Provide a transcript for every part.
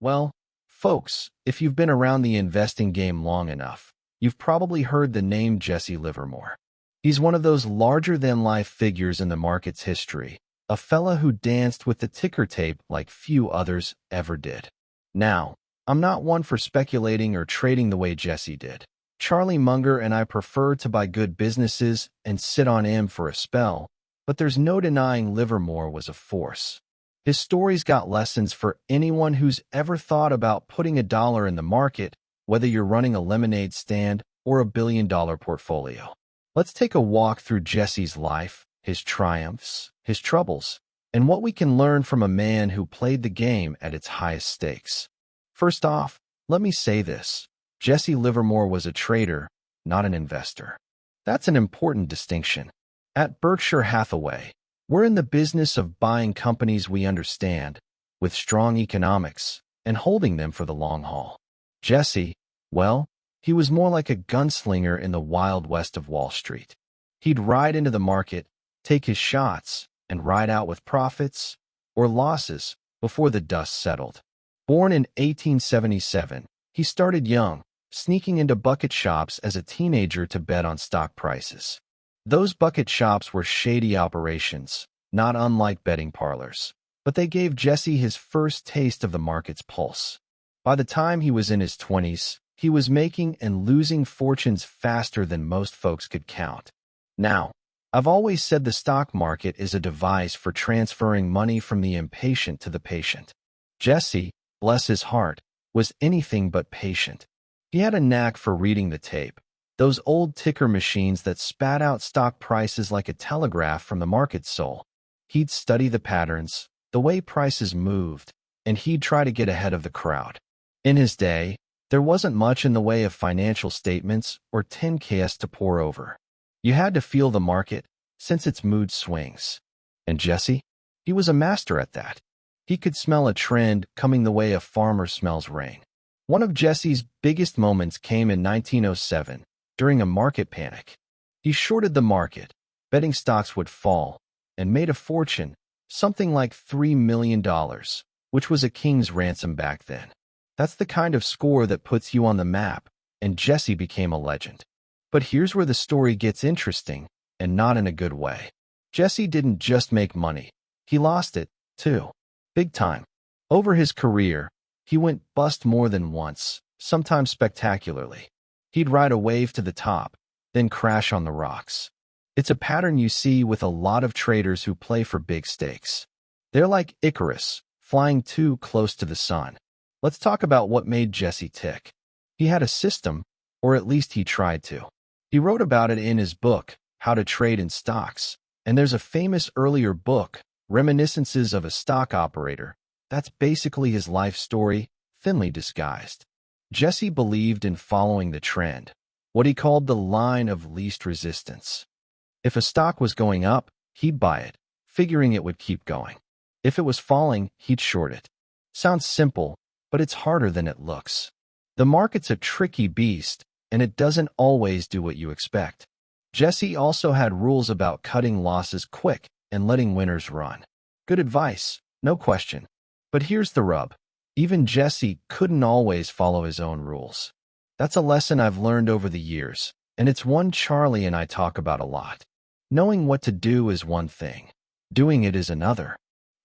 Well, folks, if you've been around the investing game long enough, you've probably heard the name Jesse Livermore. He's one of those larger-than-life figures in the market's history, a fella who danced with the ticker tape like few others ever did. Now, I'm not one for speculating or trading the way Jesse did. Charlie Munger and I prefer to buy good businesses and sit on them for a spell, but there's no denying Livermore was a force. His story's got lessons for anyone who's ever thought about putting $1 in the market, whether you're running a lemonade stand or a billion-dollar portfolio. Let's take a walk through Jesse's life, his triumphs, his troubles, and what we can learn from a man who played the game at its highest stakes. First off, let me say this. Jesse Livermore was a trader, not an investor. That's an important distinction. At Berkshire Hathaway, we're in the business of buying companies we understand, with strong economics, and holding them for the long haul. Jesse, well, he was more like a gunslinger in the Wild West of Wall Street. He'd ride into the market, take his shots, and ride out with profits or losses before the dust settled. Born in 1877, he started young, sneaking into bucket shops as a teenager to bet on stock prices. Those bucket shops were shady operations, not unlike betting parlors, but they gave Jesse his first taste of the market's pulse. By the time he was in his 20s, he was making and losing fortunes faster than most folks could count. Now, I've always said the stock market is a device for transferring money from the impatient to the patient. Jesse, bless his heart, was anything but patient. He had a knack for reading the tape, those old ticker machines that spat out stock prices like a telegraph from the market soul. He'd study the patterns, the way prices moved, and he'd try to get ahead of the crowd. In his day, there wasn't much in the way of financial statements or 10Ks to pore over. You had to feel the market, sense its mood swings. And Jesse? He was a master at that. He could smell a trend coming the way a farmer smells rain. One of Jesse's biggest moments came in 1907, during a market panic. He shorted the market, betting stocks would fall, and made a fortune, something like $3 million, which was a king's ransom back then. That's the kind of score that puts you on the map, and Jesse became a legend. But here's where the story gets interesting, and not in a good way. Jesse didn't just make money. He lost it, too. Big time. Over his career, he went bust more than once, sometimes spectacularly. He'd ride a wave to the top, then crash on the rocks. It's a pattern you see with a lot of traders who play for big stakes. They're like Icarus, flying too close to the sun. Let's talk about what made Jesse tick. He had a system, or at least he tried to. He wrote about it in his book, How to Trade in Stocks, and there's a famous earlier book, Reminiscences of a Stock Operator. That's basically his life story, thinly disguised. Jesse believed in following the trend, what he called the line of least resistance. If a stock was going up, he'd buy it, figuring it would keep going. If it was falling, he'd short it. Sounds simple, but it's harder than it looks. The market's a tricky beast, and it doesn't always do what you expect. Jesse also had rules about cutting losses quick and letting winners run. Good advice, no question. But here's the rub. Even Jesse couldn't always follow his own rules. That's a lesson I've learned over the years, and it's one Charlie and I talk about a lot. Knowing what to do is one thing. Doing it is another.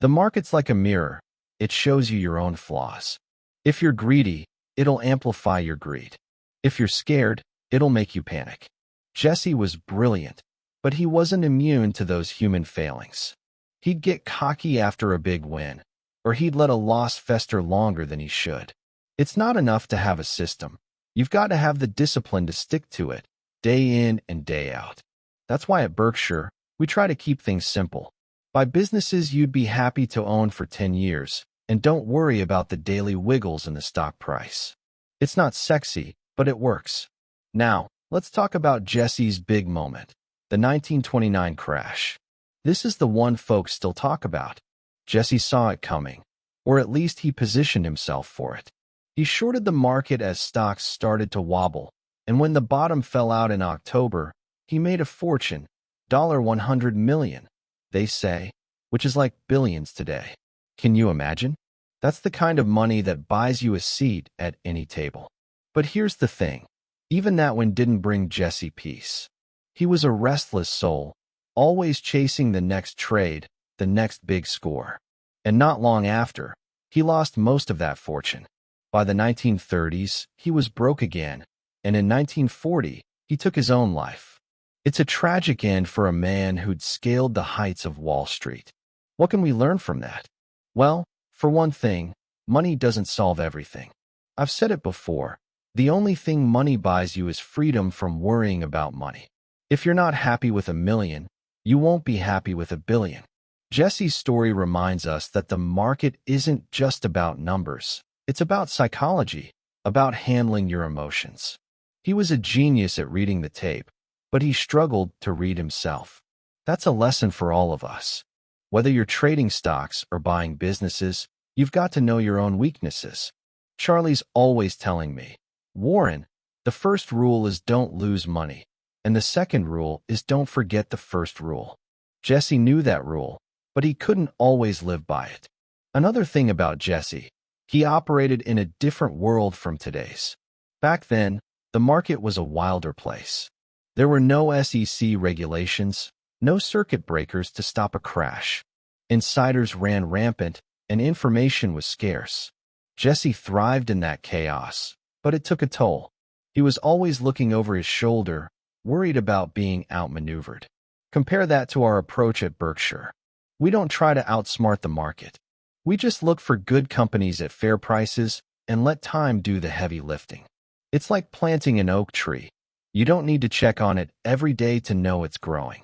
The market's like a mirror. It shows you your own flaws. If you're greedy, it'll amplify your greed. If you're scared, it'll make you panic. Jesse was brilliant, but he wasn't immune to those human failings. He'd get cocky after a big win, or he'd let a loss fester longer than he should. It's not enough to have a system. You've got to have the discipline to stick to it, day in and day out. That's why at Berkshire, we try to keep things simple. Buy businesses you'd be happy to own for 10 years, and don't worry about the daily wiggles in the stock price. It's not sexy, but it works. Now, let's talk about Jesse's big moment, the 1929 crash. This is the one folks still talk about. Jesse saw it coming, or at least he positioned himself for it. He shorted the market as stocks started to wobble, and when the bottom fell out in October, he made a fortune, $100 million, they say, which is like billions today. Can you imagine? That's the kind of money that buys you a seat at any table. But here's the thing. Even that one didn't bring Jesse peace. He was a restless soul, always chasing the next trade, the next big score. And not long after, he lost most of that fortune. By the 1930s, he was broke again, and in 1940, he took his own life. It's a tragic end for a man who'd scaled the heights of Wall Street. What can we learn from that? Well, for one thing, money doesn't solve everything. I've said it before, the only thing money buys you is freedom from worrying about money. If you're not happy with $1 million, you won't be happy with $1 billion. Jesse's story reminds us that the market isn't just about numbers. It's about psychology, about handling your emotions. He was a genius at reading the tape, but he struggled to read himself. That's a lesson for all of us. Whether you're trading stocks or buying businesses, you've got to know your own weaknesses. Charlie's always telling me, Warren, the first rule is don't lose money, and the second rule is don't forget the first rule. Jesse knew that rule, but he couldn't always live by it. Another thing about Jesse, he operated in a different world from today's. Back then, the market was a wilder place. There were no SEC regulations, no circuit breakers to stop a crash. Insiders ran rampant, and information was scarce. Jesse thrived in that chaos, but it took a toll. He was always looking over his shoulder, worried about being outmaneuvered. Compare that to our approach at Berkshire. We don't try to outsmart the market. We just look for good companies at fair prices and let time do the heavy lifting. It's like planting an oak tree. You don't need to check on it every day to know it's growing.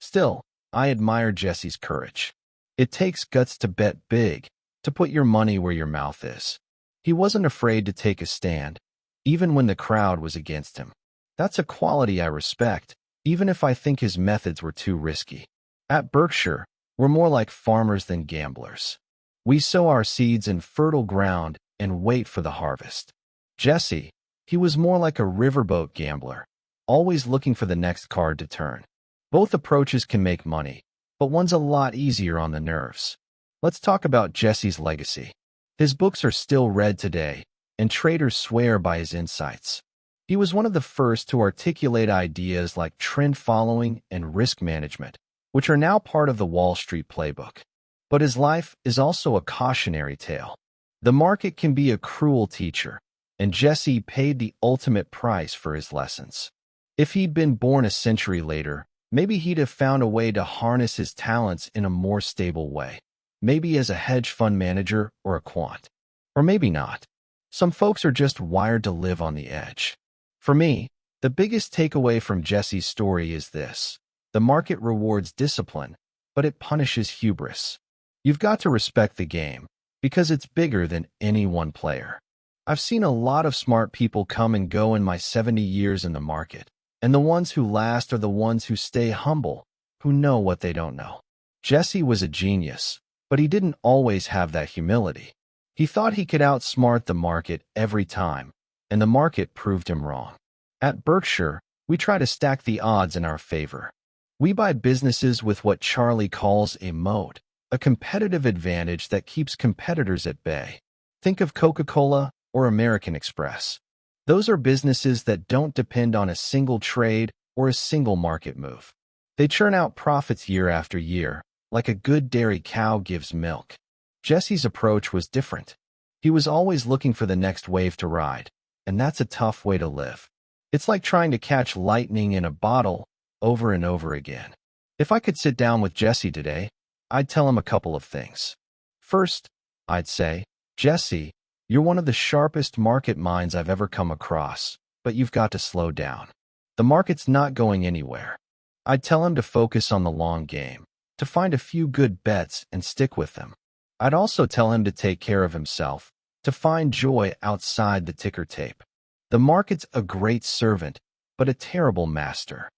Still, I admire Jesse's courage. It takes guts to bet big, to put your money where your mouth is. He wasn't afraid to take a stand, even when the crowd was against him. That's a quality I respect, even if I think his methods were too risky. At Berkshire, we're more like farmers than gamblers. We sow our seeds in fertile ground and wait for the harvest. Jesse, he was more like a riverboat gambler, always looking for the next card to turn. Both approaches can make money, but one's a lot easier on the nerves. Let's talk about Jesse's legacy. His books are still read today, and traders swear by his insights. He was one of the first to articulate ideas like trend following and risk management, which are now part of the Wall Street playbook. But his life is also a cautionary tale. The market can be a cruel teacher, and Jesse paid the ultimate price for his lessons. If he'd been born a century later, maybe he'd have found a way to harness his talents in a more stable way. Maybe as a hedge fund manager or a quant. Or maybe not. Some folks are just wired to live on the edge. For me, the biggest takeaway from Jesse's story is this. The market rewards discipline, but it punishes hubris. You've got to respect the game, because it's bigger than any one player. I've seen a lot of smart people come and go in my 70 years in the market, and the ones who last are the ones who stay humble, who know what they don't know. Jesse was a genius, but he didn't always have that humility. He thought he could outsmart the market every time, and the market proved him wrong. At Berkshire, we try to stack the odds in our favor. We buy businesses with what Charlie calls a moat, a competitive advantage that keeps competitors at bay. Think of Coca-Cola or American Express. Those are businesses that don't depend on a single trade or a single market move. They churn out profits year after year, like a good dairy cow gives milk. Jesse's approach was different. He was always looking for the next wave to ride, and that's a tough way to live. It's like trying to catch lightning in a bottle over and over again. If I could sit down with Jesse today, I'd tell him a couple of things. First, I'd say, Jesse, you're one of the sharpest market minds I've ever come across, but you've got to slow down. The market's not going anywhere. I'd tell him to focus on the long game, to find a few good bets and stick with them. I'd also tell him to take care of himself, to find joy outside the ticker tape. The market's a great servant, but a terrible master.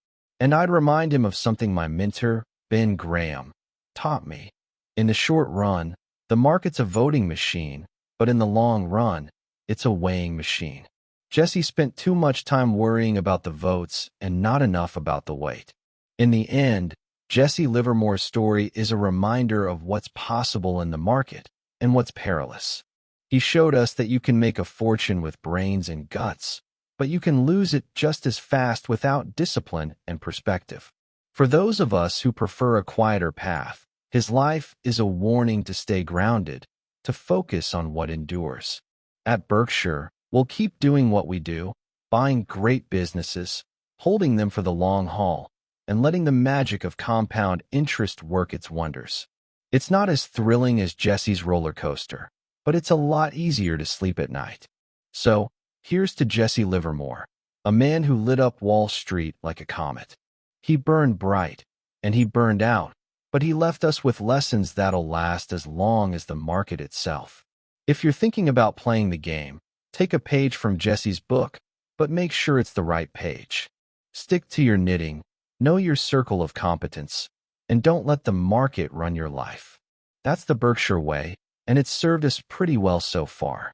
And I'd remind him of something my mentor, Ben Graham, taught me. In the short run, the market's a voting machine, but in the long run, it's a weighing machine. Jesse spent too much time worrying about the votes and not enough about the weight. In the end, Jesse Livermore's story is a reminder of what's possible in the market, and what's perilous. He showed us that you can make a fortune with brains and guts, but you can lose it just as fast without discipline and perspective. For those of us who prefer a quieter path, his life is a warning to stay grounded, to focus on what endures. At Berkshire, we'll keep doing what we do, buying great businesses, holding them for the long haul, and letting the magic of compound interest work its wonders. It's not as thrilling as Jesse's roller coaster, but it's a lot easier to sleep at night. So, here's to Jesse Livermore, a man who lit up Wall Street like a comet. He burned bright, and he burned out, but he left us with lessons that'll last as long as the market itself. If you're thinking about playing the game, take a page from Jesse's book, but make sure it's the right page. Stick to your knitting, know your circle of competence, and don't let the market run your life. That's the Berkshire way, and it's served us pretty well so far.